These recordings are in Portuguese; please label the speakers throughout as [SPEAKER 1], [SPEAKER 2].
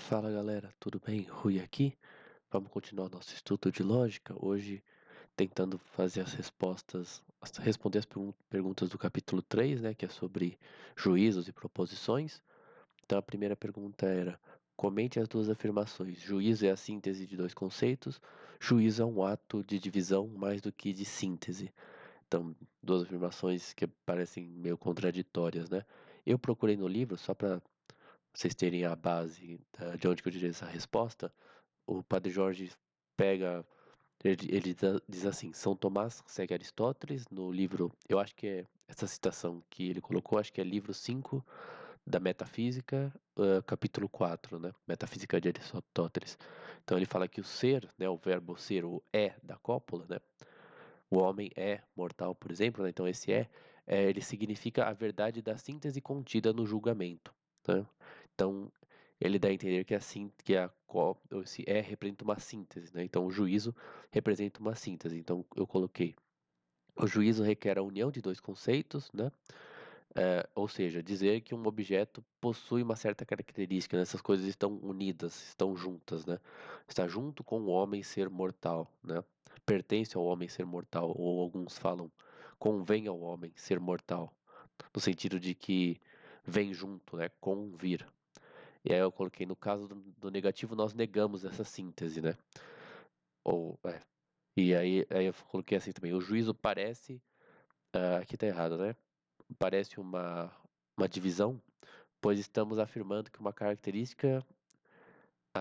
[SPEAKER 1] Fala galera, tudo bem? Rui aqui. Vamos continuar nosso estudo de lógica. Hoje tentando fazer as respostas, responder as perguntas do capítulo 3, né, que é sobre juízos e proposições. Então a primeira pergunta era: comente as duas afirmações. Juízo é a síntese de dois conceitos. Juízo é um ato de divisão mais do que de síntese. Então, duas afirmações que parecem meio contraditórias, né? Eu procurei no livro só para vocês terem a base de onde que eu tirei essa resposta. O Padre Jorge pega, ele diz assim: São Tomás segue Aristóteles no livro, eu acho que é essa citação que ele colocou, acho que é livro 5 da Metafísica, capítulo 4, né? Metafísica de Aristóteles. Então ele fala que o ser, né, o verbo ser, o é da cópula, né? O homem é mortal, por exemplo, né? Então esse ele significa a verdade da síntese contida no julgamento, né? Então ele dá a entender que esse representa uma síntese, né? Então o juízo representa uma síntese. Então eu coloquei: o juízo requer a união de dois conceitos, né? Ou seja, dizer que um objeto possui uma certa característica, né? Essas coisas estão unidas, estão juntas, né? Está junto com o homem ser mortal, né? Pertence ao homem ser mortal, ou alguns falam convém ao homem ser mortal, no sentido de que vem junto, né? Convir. E aí eu coloquei: no caso do negativo, nós negamos essa síntese, né? Ou, E aí eu coloquei assim também: o juízo parece, aqui tá errado, né? Parece uma divisão, pois estamos afirmando que uma característica.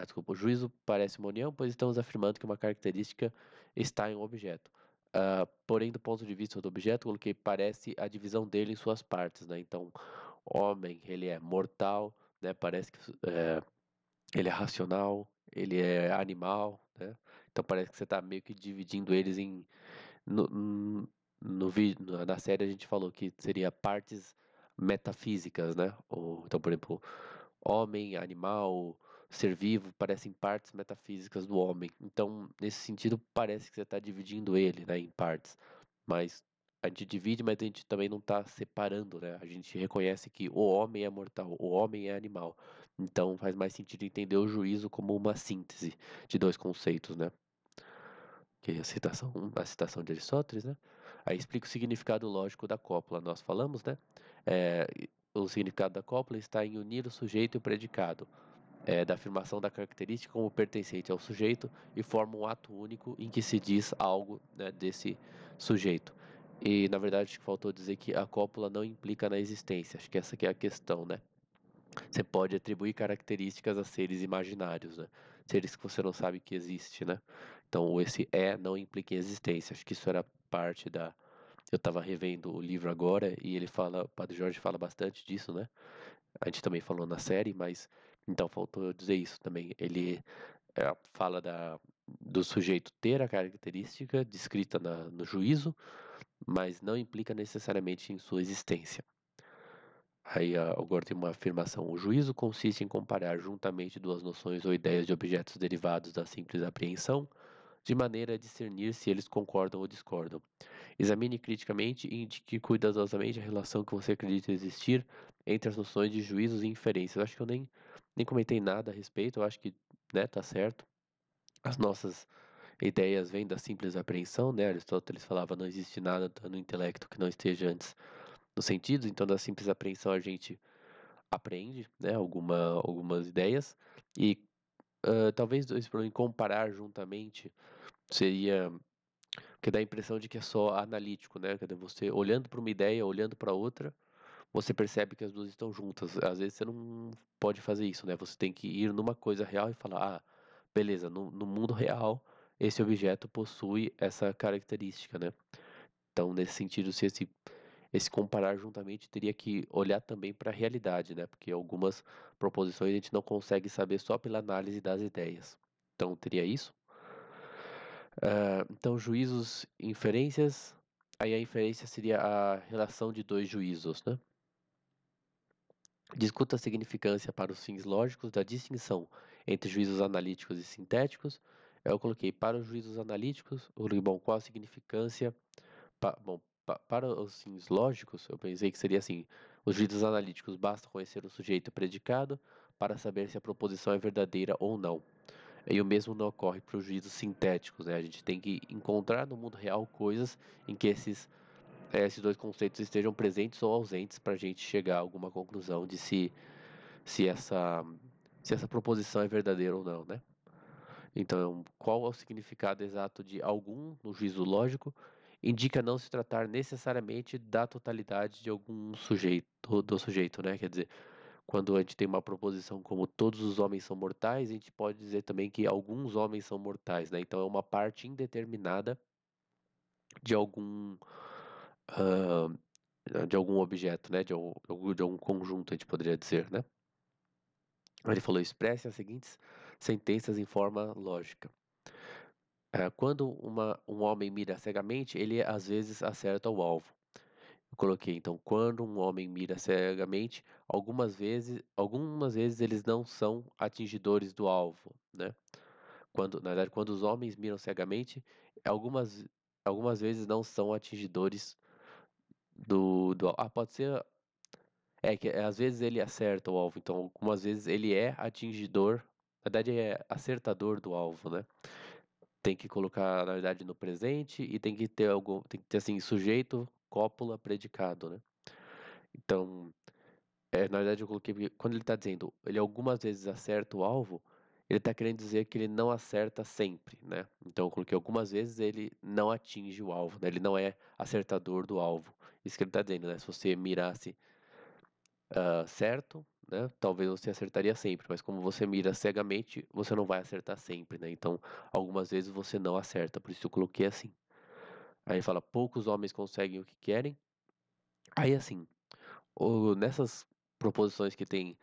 [SPEAKER 1] Desculpa, o juízo parece uma união, pois estamos afirmando que uma característica está em um objeto. Porém, do ponto de vista do objeto, coloquei parece a divisão dele em suas partes, né? Então, homem, ele é mortal, né? Parece que ele é racional, ele é animal, né? Então parece que você está meio que dividindo eles em na série a gente falou que seria partes metafísicas, né? Então, por exemplo, homem, animal, ser vivo parecem partes metafísicas do homem. Então, nesse sentido, parece que você está dividindo ele, né, em partes. Mas a gente divide, mas a gente também não está separando, né? A gente reconhece que o homem é mortal, o homem é animal. Então, faz mais sentido entender o juízo como uma síntese de dois conceitos, né? Que é a citação de Aristóteles, né? Aí explica o significado lógico da cópula. Nós falamos, né? É, o significado da cópula está em unir o sujeito e o predicado, da afirmação da característica como pertencente ao sujeito, e forma um ato único em que se diz algo, né, desse sujeito. E, na verdade, acho que faltou dizer que a cópula não implica na existência. Acho que essa que é a questão, né? Você pode atribuir características a seres imaginários, né? Seres que você não sabe que existe, né? Então, esse não implica em existência. Acho que isso era parte da. Eu estava revendo o livro agora e o Padre Jorge fala bastante disso, né? A gente também falou na série, mas então faltou eu dizer isso também. Ele fala do sujeito ter a característica descrita no juízo, mas não implica necessariamente em sua existência. Aí agora tem uma afirmação: o juízo consiste em comparar juntamente duas noções ou ideias de objetos derivados da simples apreensão, de maneira a discernir se eles concordam ou discordam. Examine criticamente e indique cuidadosamente a relação que você acredita existir entre as noções de juízos e inferências. Eu acho que eu nem comentei nada a respeito, eu acho que, né, tá certo. As nossas ideias vêm da simples apreensão, né? Aristóteles falava: não existe nada no intelecto que não esteja antes nos sentidos. Então, da simples apreensão a gente aprende, né, algumas ideias, e talvez esse problema em comparar juntamente seria que dá a impressão de que é só analítico, né? Quer dizer, você olhando para uma ideia, olhando para outra, você percebe que as duas estão juntas. Às vezes você não pode fazer isso, né? Você tem que ir numa coisa real e falar: beleza, no mundo real esse objeto possui essa característica, né? Então, nesse sentido, se esse comparar juntamente teria que olhar também para a realidade, né? Porque algumas proposições a gente não consegue saber só pela análise das ideias. Então, teria isso. Então, juízos e inferências. Aí a inferência seria a relação de dois juízos, né? Discuta a significância para os fins lógicos da distinção entre juízos analíticos e sintéticos. Eu coloquei para os juízos analíticos, bom, qual a significância. Bom, para os fins lógicos, eu pensei que seria assim: Os juízos analíticos basta conhecer o sujeito e o predicado para saber se a proposição é verdadeira ou não. E o mesmo não ocorre para os juízos sintéticos, né? A gente tem que encontrar no mundo real coisas em que esses dois conceitos estejam presentes ou ausentes para a gente chegar a alguma conclusão de se essa, se essa proposição é verdadeira ou não, né? Então, qual é o significado exato de algum no juízo lógico? Indica não se tratar necessariamente da totalidade de algum sujeito, do sujeito, né? Quer dizer, quando a gente tem uma proposição como todos os homens são mortais, a gente pode dizer também que alguns homens são mortais, né? Então é uma parte indeterminada de ah, de algum objeto, né? De algum conjunto, a gente poderia dizer, né? Ele falou: expresse as seguintes sentenças em forma lógica. Quando um homem mira cegamente, ele às vezes acerta o alvo. Eu coloquei, então, quando um homem mira cegamente, algumas vezes eles não são atingidores do alvo, né? Na verdade, quando os homens miram cegamente, algumas, algumas vezes não são atingidores pode ser, que às vezes ele acerta o alvo, então algumas vezes ele é atingidor, na verdade é acertador do alvo, né? Tem que colocar, na verdade, no presente e tem que ter assim, sujeito, cópula, predicado, né? Então, na verdade, eu coloquei porque quando ele está dizendo ele algumas vezes acerta o alvo, ele está querendo dizer que ele não acerta sempre, né? Então, eu coloquei algumas vezes ele não atinge o alvo, né? Ele não é acertador do alvo. Isso que ele está dizendo, né? Se você mirasse certo, né? Talvez você acertaria sempre, mas como você mira cegamente, você não vai acertar sempre, né? Então, algumas vezes você não acerta, por isso eu coloquei assim. Aí ele fala, poucos homens conseguem o que querem. Aí, assim, nessas proposições que tem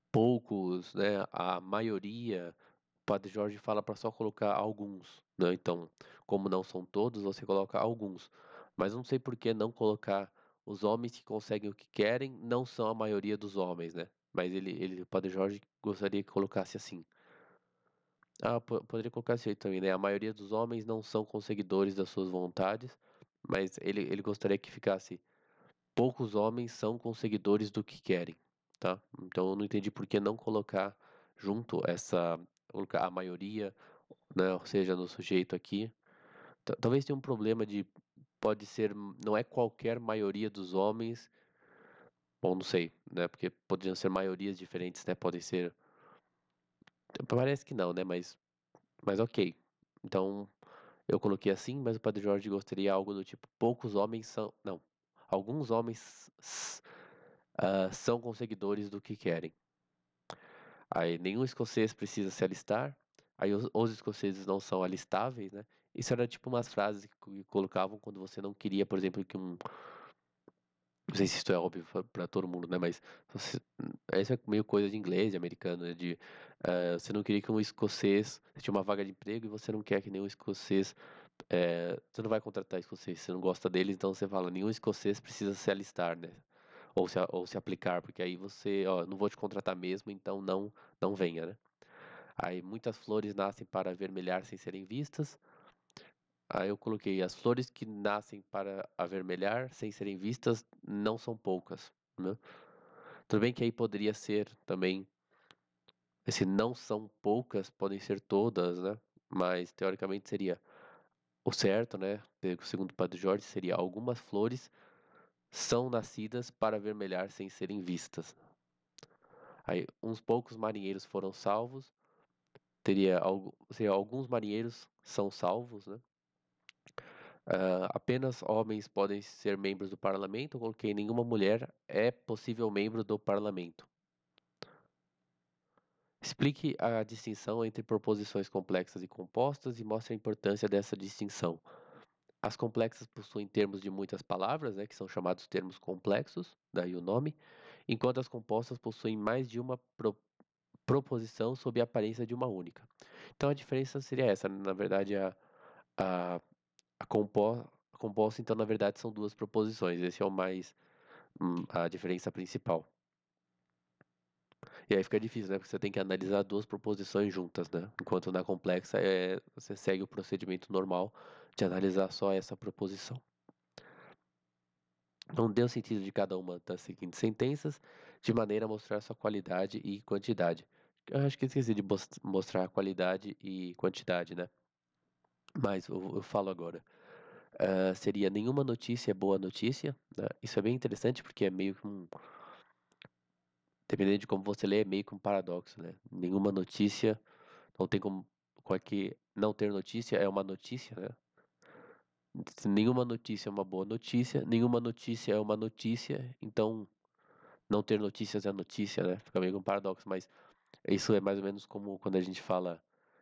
[SPEAKER 1] poucos, né? A maioria, o Padre Jorge fala para só colocar alguns, né? Então, como não são todos, você coloca alguns. Mas não sei por que não colocar os homens que conseguem o que querem não são a maioria dos homens, né? Mas o Padre Jorge gostaria que colocasse assim. Poderia colocar assim também, né? A maioria dos homens não são conseguidores das suas vontades, mas ele gostaria que ficasse poucos homens são conseguidores do que querem, tá? Então eu não entendi por que não colocar junto colocar a maioria, né? Ou seja, no sujeito aqui. Talvez tenha um problema pode ser, não é qualquer maioria dos homens, bom, não sei, né? Porque poderiam ser maiorias diferentes, né? Podem ser, parece que não, né? Mas ok. Então eu coloquei assim, mas o Padre Jorge gostaria algo do tipo, poucos homens são, não, alguns homens são conseguidores do que querem. Aí nenhum escocês precisa se alistar. Aí os escoceses não são alistáveis, né? Isso era tipo umas frases que colocavam quando você não queria, por exemplo, não sei se isso é óbvio para todo mundo, né? Mas isso é meio coisa de inglês, de americano, né? Você não queria que um escocês, você tinha uma vaga de emprego e você não quer que nenhum escocês, você não vai contratar escocês, você não gosta deles, então você fala, nenhum escocês precisa se alistar, né? Ou se aplicar, porque aí você, ó, não vou te contratar mesmo, então não venha, né? Aí muitas flores nascem para avermelhar sem serem vistas. Aí eu coloquei as flores que nascem para avermelhar sem serem vistas não são poucas, né? Tudo bem que aí poderia ser também, esse não são poucas, podem ser todas, né? Mas teoricamente seria o certo, né? Segundo o Padre Jorge, seria algumas flores são nascidas para avermelhar sem serem vistas. Aí uns poucos marinheiros foram salvos, seria alguns marinheiros são salvos, né? Apenas homens podem ser membros do parlamento. Eu coloquei nenhuma mulher é possível membro do parlamento. Explique a distinção entre proposições complexas e compostas e mostre a importância dessa distinção. As complexas possuem termos de muitas palavras, né, que são chamados termos complexos, daí o nome, enquanto as compostas possuem mais de uma proposição sob a aparência de uma única. Então a diferença seria essa, né? Na verdade, a, a composta, então, na verdade, são duas proposições. Esse é a diferença principal. E aí fica difícil, né? Porque você tem que analisar duas proposições juntas, né? Enquanto na complexa você segue o procedimento normal de analisar só essa proposição. Não dê o sentido de cada uma das seguintes sentenças, de maneira a mostrar sua qualidade e quantidade. Eu acho que esqueci de mostrar qualidade e quantidade, né? Mas eu falo agora. Seria nenhuma notícia é boa notícia, né? Isso é bem interessante porque é meio que dependendo de como você lê, é meio que um paradoxo, né? Nenhuma notícia, não tem como é que não ter notícia é uma notícia, né? Nenhuma notícia é uma boa notícia, nenhuma notícia é uma notícia, então não ter notícias é notícia, né? Fica meio que um paradoxo, mas isso é mais ou menos como quando a gente fala,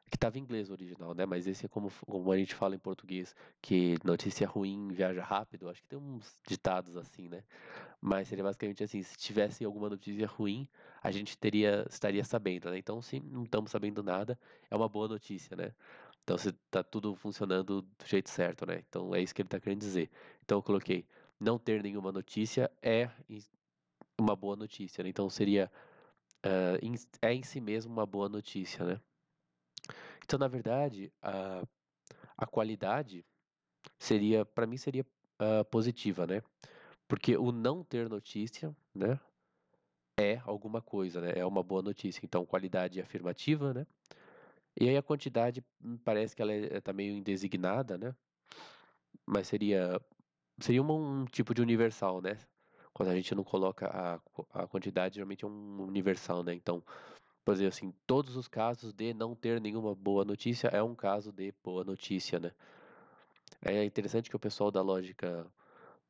[SPEAKER 1] que estava em inglês o original, né? Mas esse é como a gente fala em português, que notícia ruim viaja rápido. Acho que tem uns ditados assim, né? Mas seria basicamente assim, se tivesse alguma notícia ruim, a gente estaria sabendo, né? Então, se não estamos sabendo nada, é uma boa notícia, né? Então, se tá tudo funcionando do jeito certo, né? Então, é isso que ele está querendo dizer. Então, eu coloquei, não ter nenhuma notícia é uma boa notícia, né? Então, seria, é em si mesmo uma boa notícia, né? Então, na verdade, a qualidade seria, para mim, seria positiva, né? Porque o não ter notícia, né? É alguma coisa, né? É uma boa notícia. Então, qualidade afirmativa, né? E aí a quantidade parece que ela tá meio indesignada, né? Mas seria um tipo de universal, né? Quando a gente não coloca a quantidade, geralmente é um universal, né? Então, por exemplo, assim, todos os casos de não ter nenhuma boa notícia é um caso de boa notícia, né? É interessante que o pessoal da lógica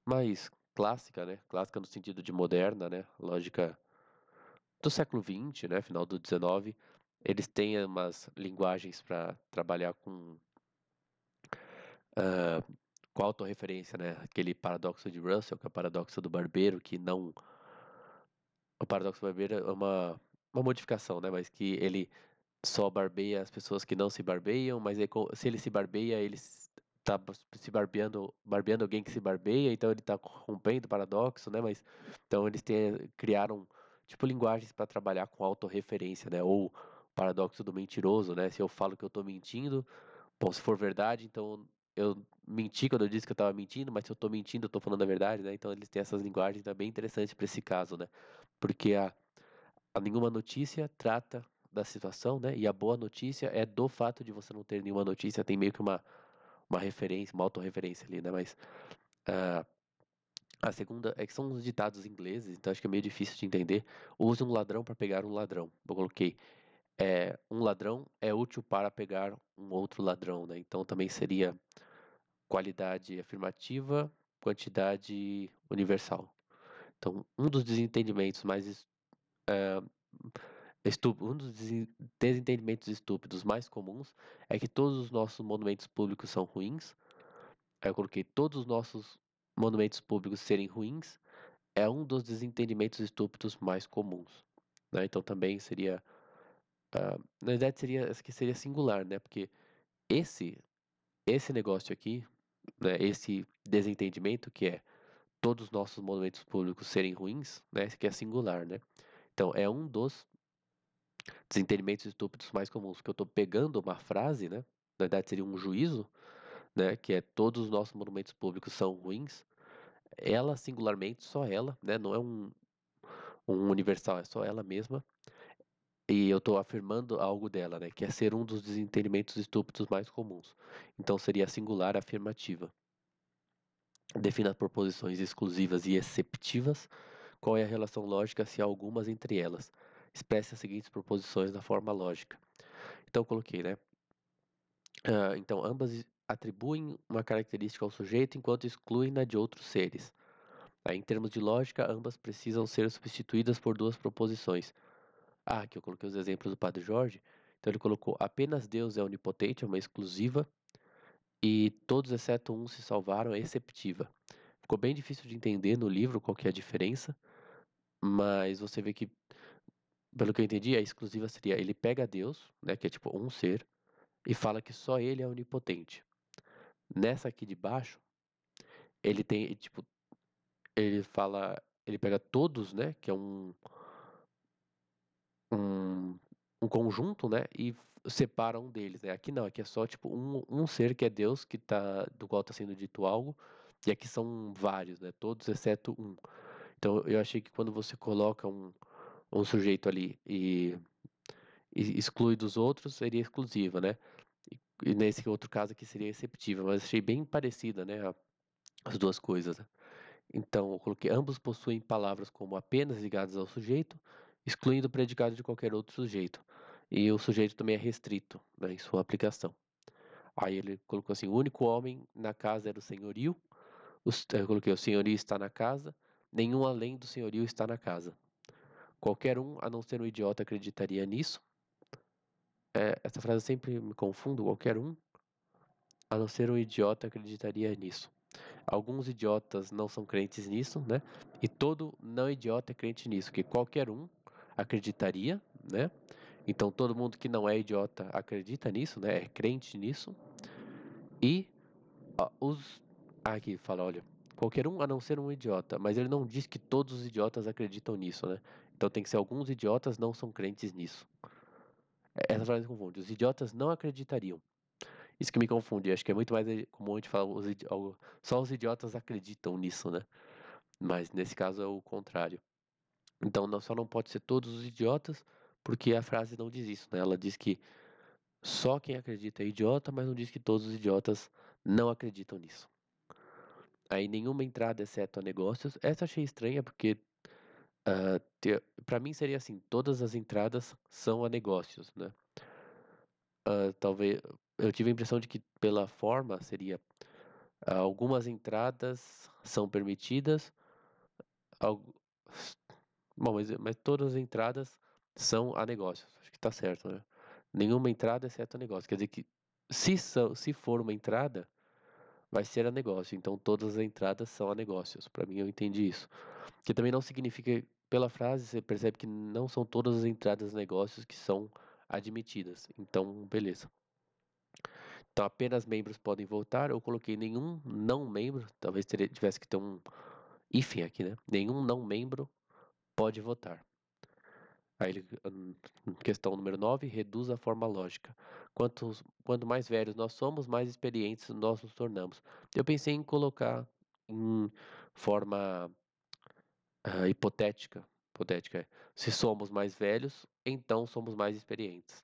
[SPEAKER 1] mais clássica, né? Clássica no sentido de moderna, né? Lógica do século XX, né, final do XIX, eles têm umas linguagens para trabalhar ah, com autorreferência, né? Aquele paradoxo de Russell, que é o paradoxo do barbeiro, que não. O paradoxo do barbeiro é uma modificação, né? Mas que ele só barbeia as pessoas que não se barbeiam, mas aí, se ele se barbeia, ele está se barbeando alguém que se barbeia, então ele está rompendo o paradoxo, né? Mas então eles criaram tipo linguagens para trabalhar com autorreferência, né? Ou o paradoxo do mentiroso, né? Se eu falo que eu estou mentindo, bom, se for verdade, então eu menti quando eu disse que eu estava mentindo, mas se eu estou mentindo, eu estou falando a verdade, né? Então eles têm essas linguagens, é bem interessante para esse caso, né? Porque a nenhuma notícia trata da situação, né? E a boa notícia é do fato de você não ter nenhuma notícia, tem meio que uma referência, uma autorreferência ali, né? Mas ah, a segunda é que são os ditados ingleses, então acho que é meio difícil de entender. Use um ladrão para pegar um ladrão. Eu coloquei, um ladrão é útil para pegar um outro ladrão, né? Então também seria qualidade afirmativa, quantidade universal. Então, um dos desentendimentos mais um dos desentendimentos estúpidos mais comuns é que todos os nossos monumentos públicos são ruins. Aí eu coloquei todos os nossos monumentos públicos serem ruins é um dos desentendimentos estúpidos mais comuns, né? Então também seria, na verdade seria, acho que seria singular, né? Porque esse esse negócio aqui, né? Esse desentendimento que é todos os nossos monumentos públicos serem ruins, né? Esse aqui é singular, né? Então é um dos desentendimentos estúpidos mais comuns, que eu estou pegando uma frase, né? Na verdade seria um juízo, né? Que é todos os nossos monumentos públicos são ruins. Ela singularmente, só ela, né? Não é um universal, é só ela mesma. E eu estou afirmando algo dela, né? Que é ser um dos desentendimentos estúpidos mais comuns. Então seria a singular afirmativa. Defina proposições exclusivas e exceptivas. Qual é a relação lógica se há algumas entre elas? Expresse as seguintes proposições na forma lógica. Então eu coloquei, né? Então, ambas atribuem uma característica ao sujeito enquanto excluem-na de outros seres. Em termos de lógica, ambas precisam ser substituídas por duas proposições. Aqui eu coloquei os exemplos do Padre Jorge. Então ele colocou apenas Deus é onipotente, é uma exclusiva, e todos exceto um se salvaram, é exceptiva. Ficou bem difícil de entender no livro qual que é a diferença, mas você vê que, pelo que eu entendi, a exclusiva seria ele pega Deus, né, que é tipo um ser, e fala que só ele é onipotente. Nessa aqui de baixo, ele tem, tipo, ele fala, ele pega todos, né, que é um, um conjunto, né, e separa um deles, né. Aqui não, aqui é só, tipo, um ser que é Deus, do qual está sendo dito algo, E aqui são vários, né? Todos exceto um. Então eu achei que quando você coloca um sujeito ali e exclui dos outros, seria exclusiva, né? E nesse outro caso aqui seria exceptiva, mas achei bem parecida, né? As duas coisas, né? Então, eu coloquei ambos possuem palavras como apenas ligadas ao sujeito, excluindo o predicado de qualquer outro sujeito. E o sujeito também é restrito, né, em sua aplicação. Aí ele colocou assim: o único homem na casa era o senhorio. Eu coloquei: o senhorio está na casa, nenhum além do senhorio está na casa. Qualquer um, a não ser um idiota, acreditaria nisso. Essa frase eu sempre me confundo: qualquer um, a não ser um idiota, acreditaria nisso. Alguns idiotas não são crentes nisso, né? E todo não idiota é crente nisso, que qualquer um acreditaria, né? Então todo mundo que não é idiota acredita nisso, né? É crente nisso. E os aqui fala, olha, qualquer um a não ser um idiota, mas ele não diz que todos os idiotas acreditam nisso, né? Então tem que ser alguns idiotas não são crentes nisso. Essa frase me confunde. Os idiotas não acreditariam. Isso que me confunde. Acho que é muito mais comum a gente falar só os idiotas acreditam nisso, né? Mas nesse caso é o contrário. Então só não pode ser todos os idiotas, porque a frase não diz isso, né? Ela diz que só quem acredita é idiota, mas não diz que todos os idiotas não acreditam nisso. Aí nenhuma entrada exceto a negócios. Essa achei estranha porque para mim seria assim, todas as entradas são a negócios, né? Talvez eu tive a impressão de que pela forma seria algumas entradas são permitidas, algu- bom, mas todas as entradas são a negócios. Acho que tá certo, né? Nenhuma entrada exceto a negócio. Quer dizer que se for uma entrada, vai ser a negócio. Então todas as entradas são a negócios. Para mim eu entendi isso. Que também não significa, pela frase, você percebe que não são todas as entradas negócios que são admitidas. Então, beleza. Então apenas membros podem votar. Eu coloquei nenhum não membro. Talvez tivesse que ter um hífen aqui, né? Nenhum não membro pode votar. Aí questão número 9, reduz a forma lógica. Quanto mais velhos nós somos, mais experientes nós nos tornamos. Eu pensei em colocar em forma hipotética. Hipotética é, se somos mais velhos, então somos mais experientes.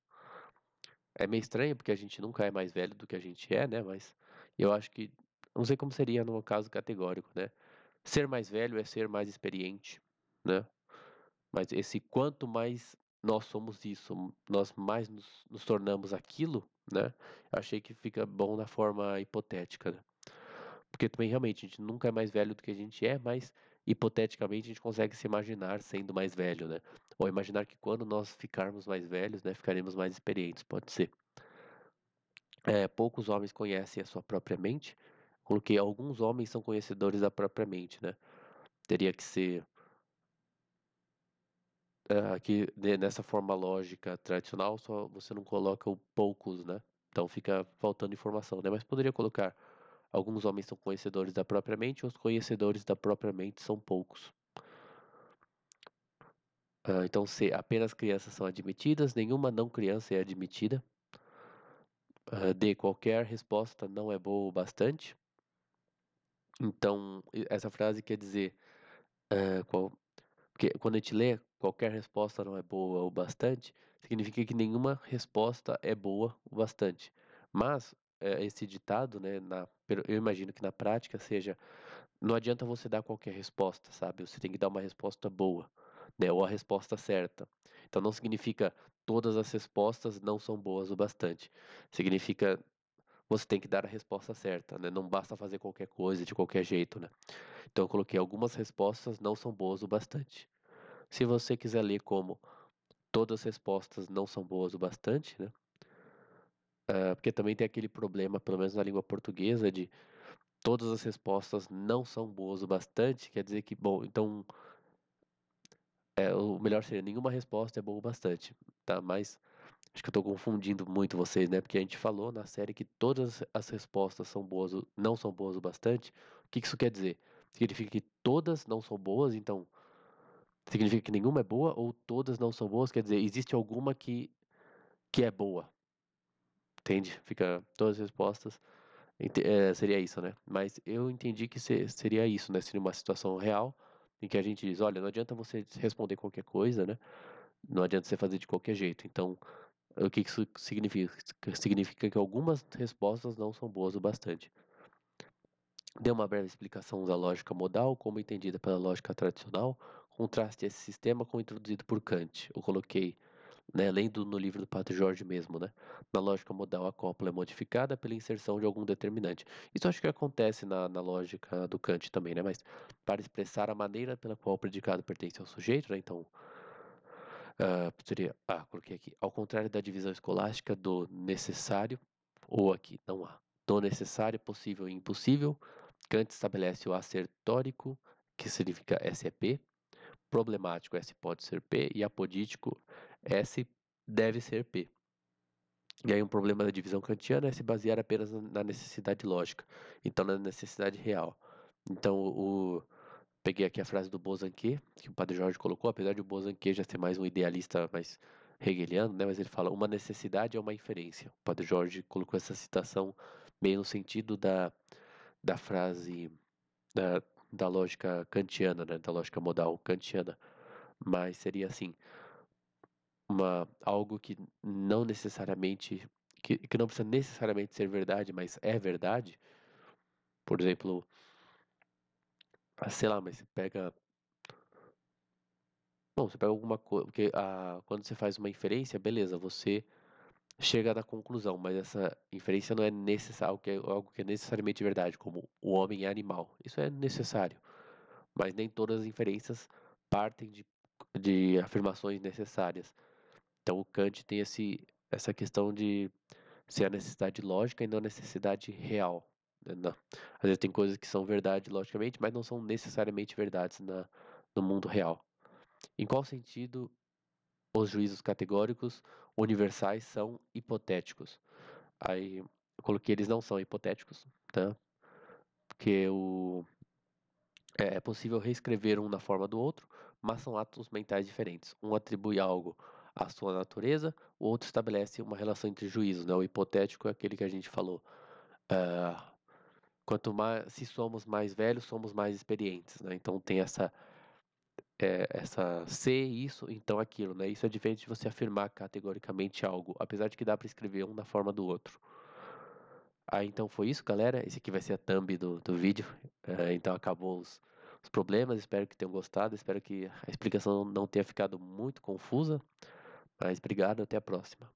[SPEAKER 1] É meio estranho porque a gente nunca é mais velho do que a gente é, né? Mas eu acho que, não sei como seria no caso categórico, né? Ser mais velho é ser mais experiente, né? Mas esse quanto mais nós somos isso, nós mais nos tornamos aquilo, né? Achei que fica bom na forma hipotética, né? Porque também realmente a gente nunca é mais velho do que a gente é, mas hipoteticamente a gente consegue se imaginar sendo mais velho, né? Ou imaginar que quando nós ficarmos mais velhos, né, ficaremos mais experientes, pode ser. Poucos homens conhecem a sua própria mente. Coloquei alguns homens são conhecedores da própria mente, né? Teria que ser aqui nessa forma lógica tradicional, só você não coloca o poucos, né? Então fica faltando informação, né? Mas poderia colocar alguns homens são conhecedores da própria mente, os conhecedores da própria mente são poucos. Então, se apenas crianças são admitidas, nenhuma não criança é admitida. D, qualquer resposta não é boa o bastante. Então, essa frase quer dizer, porque quando a gente lê qualquer resposta não é boa o bastante, significa que nenhuma resposta é boa o bastante. Mas esse ditado, né, eu imagino que na prática seja, não adianta você dar qualquer resposta, sabe? Você tem que dar uma resposta boa, né, ou a resposta certa. Então não significa todas as respostas não são boas o bastante. Significa você tem que dar a resposta certa, né? Não basta fazer qualquer coisa de qualquer jeito, né? Então eu coloquei algumas respostas não são boas o bastante. Se você quiser ler como todas as respostas não são boas o bastante, né? Porque também tem aquele problema, pelo menos na língua portuguesa, de todas as respostas não são boas o bastante, quer dizer que, bom, então o melhor seria nenhuma resposta é boa o bastante, tá? Mas acho que eu estou confundindo muito vocês, né? Porque a gente falou na série que todas as respostas são boas, não são boas o bastante. O que isso quer dizer? Significa que todas não são boas, então significa que nenhuma é boa, ou todas não são boas, quer dizer, existe alguma que é boa, entende? Fica todas as respostas. Seria isso, né? Mas eu entendi que seria isso, né? Seria uma situação real em que a gente diz, olha, não adianta você responder qualquer coisa, né? Não adianta você fazer de qualquer jeito. Então, o que isso significa? Significa que algumas respostas não são boas o bastante. Deu uma breve explicação da lógica modal, como entendida pela lógica tradicional, contraste esse sistema com o introduzido por Kant. Eu coloquei, né, lendo no livro do Padre Jorge mesmo, né? Na lógica modal, a cópula é modificada pela inserção de algum determinante. Isso acho que acontece na lógica do Kant também, né? Mas para expressar a maneira pela qual o predicado pertence ao sujeito, né? Então, coloquei aqui. Ao contrário da divisão escolástica do necessário, ou aqui, não há. Do necessário, possível e impossível, Kant estabelece o assertórico, que significa S é P, problemático, S pode ser P, e apodítico, S deve ser P. E aí um problema da divisão kantiana é se basear apenas na necessidade lógica, então na necessidade real. Então, peguei aqui a frase do Bosanquet, que o Padre Jorge colocou, apesar de o Bosanquet já ser mais um idealista mais hegeliano, né? Mas ele fala, uma necessidade é uma inferência. O Padre Jorge colocou essa citação meio no sentido da frase da, da lógica kantiana, né? Da lógica modal kantiana. Mas seria assim, algo que não necessariamente, que não precisa necessariamente ser verdade, mas é verdade. Por exemplo, sei lá, mas você pega. Bom, você pega alguma coisa. Porque quando você faz uma inferência, beleza, você chega na conclusão, mas essa inferência não é necessário, algo que é necessariamente verdade, como o homem é animal. Isso é necessário. Mas nem todas as inferências partem de afirmações necessárias. Então o Kant tem essa questão de ser a necessidade lógica e não a necessidade real, né? Às vezes tem coisas que são verdade logicamente, mas não são necessariamente verdades no mundo real. Em qual sentido os juízos categóricos universais são hipotéticos? Aí eu coloquei eles não são hipotéticos, tá? Porque é possível reescrever um na forma do outro, mas são atos mentais diferentes. Um atribui algo à sua natureza, o outro estabelece uma relação entre juízos, né? O hipotético é aquele que a gente falou. Ah, quanto mais, se somos mais velhos, somos mais experientes, né? Então tem essa ser isso, então aquilo, né? Isso é diferente de você afirmar categoricamente algo, apesar de que dá para escrever um na forma do outro. Aí então foi isso, galera. Esse aqui vai ser a thumb do vídeo. Então acabou os problemas. Espero que tenham gostado. Espero que a explicação não tenha ficado muito confusa. Mas obrigado, até a próxima.